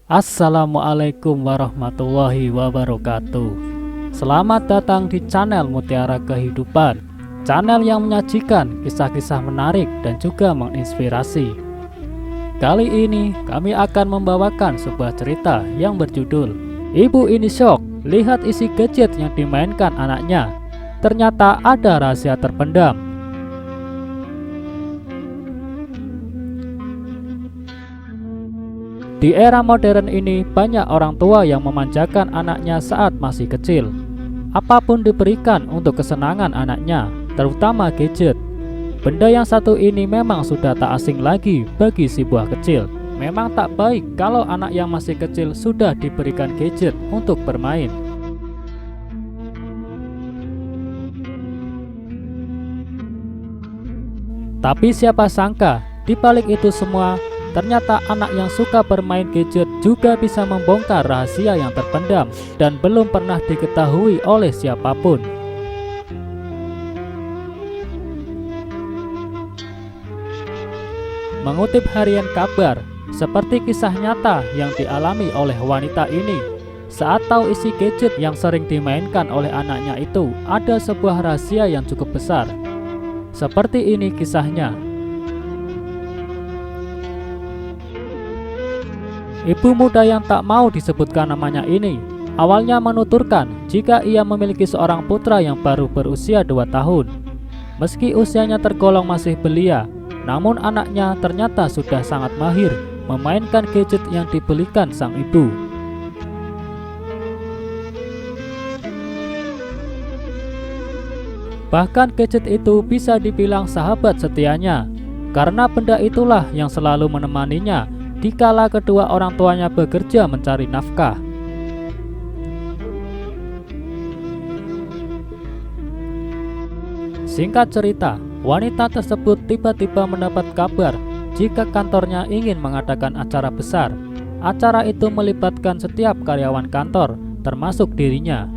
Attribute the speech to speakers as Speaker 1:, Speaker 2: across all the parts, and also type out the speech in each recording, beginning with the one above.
Speaker 1: Assalamualaikum warahmatullahi wabarakatuh. Selamat datang di channel Mutiara Kehidupan, channel yang menyajikan kisah-kisah menarik dan juga menginspirasi. Kali ini kami akan membawakan sebuah cerita yang berjudul Ibu ini Syok lihat isi gadget yang dimainkan anaknya. Ternyata ada rahasia terpendam. Di era modern ini, banyak orang tua yang memanjakan anaknya saat masih kecil. Apapun diberikan untuk kesenangan anaknya, terutama gadget. Benda yang satu ini memang sudah tak asing lagi bagi si buah kecil. Memang tak baik kalau anak yang masih kecil sudah diberikan gadget untuk bermain. Tapi siapa sangka, di balik itu semua, ternyata anak yang suka bermain gadget juga bisa membongkar rahasia yang terpendam dan belum pernah diketahui oleh siapapun. Mengutip harian kabar, seperti kisah nyata yang dialami oleh wanita ini, saat tahu isi gadget yang sering dimainkan oleh anaknya itu ada sebuah rahasia yang cukup besar. Seperti ini kisahnya. Ibu muda yang tak mau disebutkan namanya ini awalnya menuturkan jika ia memiliki seorang putra yang baru berusia 2 tahun. Meski usianya tergolong masih belia, namun anaknya ternyata sudah sangat mahir memainkan gadget yang dibelikan sang ibu. Bahkan gadget itu bisa dibilang sahabat setianya, karena benda itulah yang selalu menemaninya dikala kedua orang tuanya bekerja mencari nafkah. Singkat cerita, wanita tersebut tiba-tiba mendapat kabar jika kantornya ingin mengadakan acara besar. Acara itu melibatkan setiap karyawan kantor, termasuk dirinya.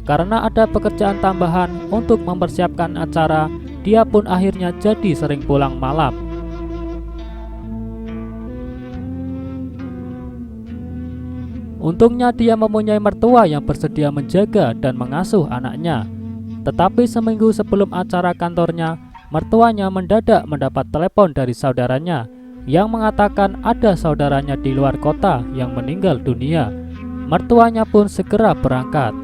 Speaker 1: Karena ada pekerjaan tambahan untuk mempersiapkan acara, dia pun akhirnya jadi sering pulang malam. Untungnya dia mempunyai mertua yang bersedia menjaga dan mengasuh anaknya. Tetapi seminggu sebelum acara kantornya, mertuanya mendadak mendapat telepon dari saudaranya yang mengatakan ada saudaranya di luar kota yang meninggal dunia. Mertuanya pun segera berangkat.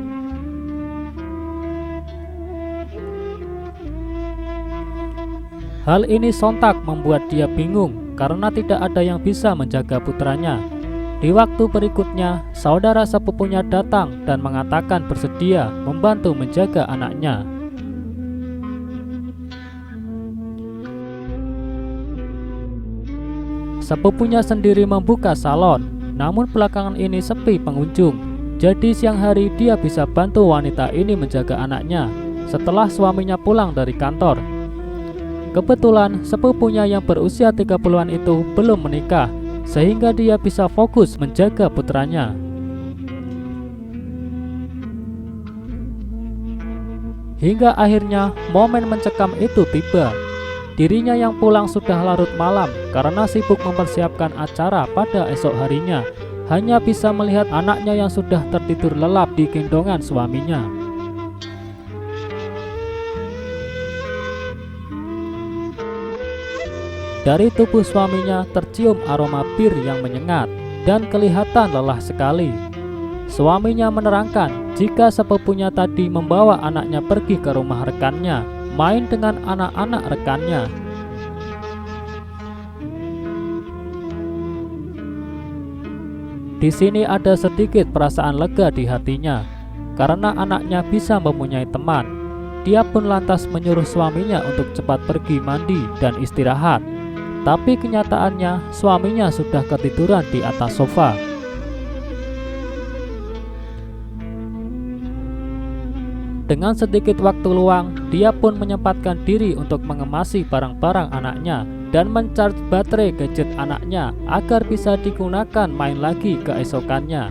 Speaker 1: Hal ini sontak membuat dia bingung karena tidak ada yang bisa menjaga putranya. Di waktu berikutnya, saudara sepupunya datang dan mengatakan bersedia membantu menjaga anaknya. Sepupunya sendiri membuka salon, namun belakangan ini sepi pengunjung. Jadi siang hari dia bisa bantu wanita ini menjaga anaknya setelah suaminya pulang dari kantor. Kebetulan sepupunya yang berusia 30-an itu belum menikah, sehingga dia bisa fokus menjaga putranya. Hingga akhirnya momen mencekam itu tiba. Dirinya yang pulang sudah larut malam karena sibuk mempersiapkan acara pada esok harinya, hanya bisa melihat anaknya yang sudah tertidur lelap di gendongan suaminya. Dari tubuh suaminya tercium aroma bir yang menyengat dan kelihatan lelah sekali. Suaminya menerangkan jika sepupunya tadi membawa anaknya pergi ke rumah rekannya, main dengan anak-anak rekannya. Di sini ada sedikit perasaan lega di hatinya, karena anaknya bisa mempunyai teman. Dia pun lantas menyuruh suaminya untuk cepat pergi mandi dan istirahat. Tapi kenyataannya suaminya sudah ketiduran di atas sofa. Dengan sedikit waktu luang, dia pun menyempatkan diri untuk mengemasi barang-barang anaknya dan mencharge baterai gadget anaknya agar bisa digunakan main lagi keesokannya.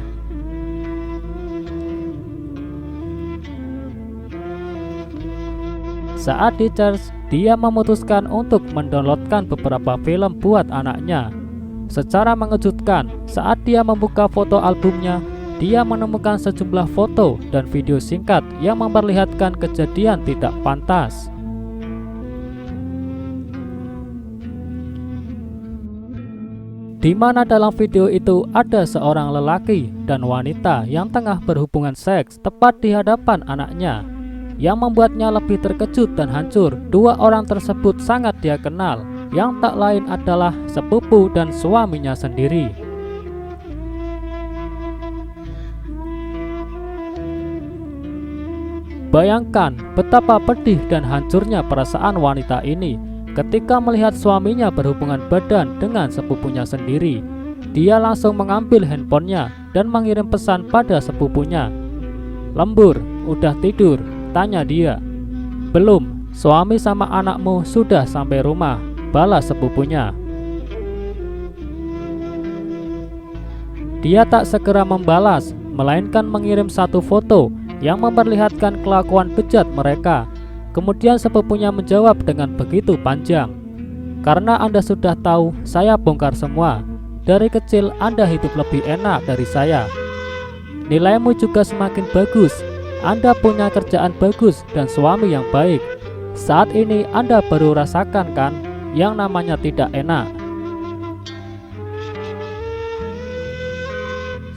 Speaker 1: Saat di-charge, dia memutuskan untuk mendownloadkan beberapa film buat anaknya. Secara mengejutkan, saat dia membuka foto albumnya, dia menemukan sejumlah foto dan video singkat yang memperlihatkan kejadian tidak pantas. Di mana dalam video itu ada seorang lelaki dan wanita yang tengah berhubungan seks tepat di hadapan anaknya. Yang membuatnya lebih terkejut dan hancur, dua orang tersebut sangat dia kenal, yang tak lain adalah sepupu dan suaminya sendiri. Bayangkan betapa pedih dan hancurnya perasaan wanita ini ketika melihat suaminya berhubungan badan dengan sepupunya sendiri. Dia langsung mengambil handphonenya dan mengirim pesan pada sepupunya. "Lembur, udah tidur?" tanya dia. "Belum, suami sama anakmu sudah sampai rumah," balas sepupunya. Dia tak segera membalas, melainkan mengirim satu foto yang memperlihatkan kelakuan bejat mereka. Kemudian sepupunya menjawab dengan begitu panjang, "Karena Anda sudah tahu, saya bongkar semua. Dari kecil Anda hidup lebih enak dari saya. Nilaimu juga semakin bagus. Anda punya kerjaan bagus dan suami yang baik. Saat ini Anda baru rasakan kan yang namanya tidak enak.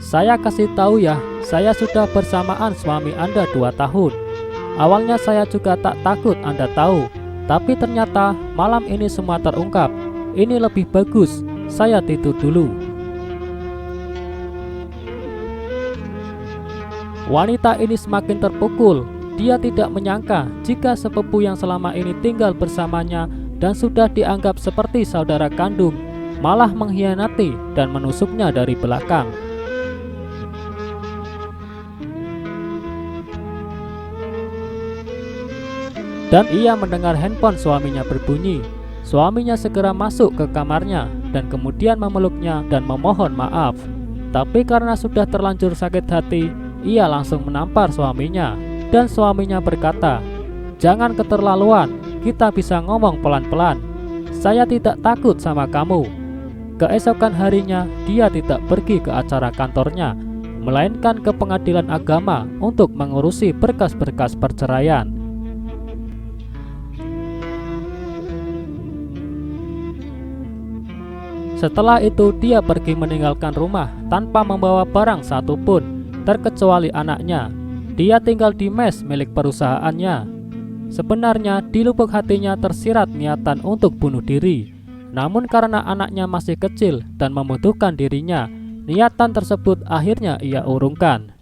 Speaker 1: Saya kasih tahu ya, saya sudah bersamaan suami Anda 2 tahun. Awalnya saya juga tak takut Anda tahu, tapi ternyata malam ini semua terungkap. Ini lebih bagus, saya tidur dulu." Wanita ini semakin terpukul. Dia tidak menyangka jika sepupu yang selama ini tinggal bersamanya dan sudah dianggap seperti saudara kandung, malah mengkhianati dan menusuknya dari belakang. Dan ia mendengar handphone suaminya berbunyi. Suaminya segera masuk ke kamarnya dan kemudian memeluknya dan memohon maaf. Tapi karena sudah terlanjur sakit hati, ia langsung menampar suaminya. Dan suaminya berkata, "Jangan keterlaluan, kita bisa ngomong pelan-pelan. Saya tidak takut sama kamu." Keesokan harinya, dia tidak pergi ke acara kantornya, melainkan ke pengadilan agama untuk mengurusi berkas-berkas perceraian. Setelah itu dia pergi meninggalkan rumah tanpa membawa barang satupun, terkecuali anaknya. Dia tinggal di mes milik perusahaannya. Sebenarnya di lubuk hatinya tersirat niatan untuk bunuh diri. Namun karena anaknya masih kecil dan membutuhkan dirinya, niatan tersebut akhirnya ia urungkan.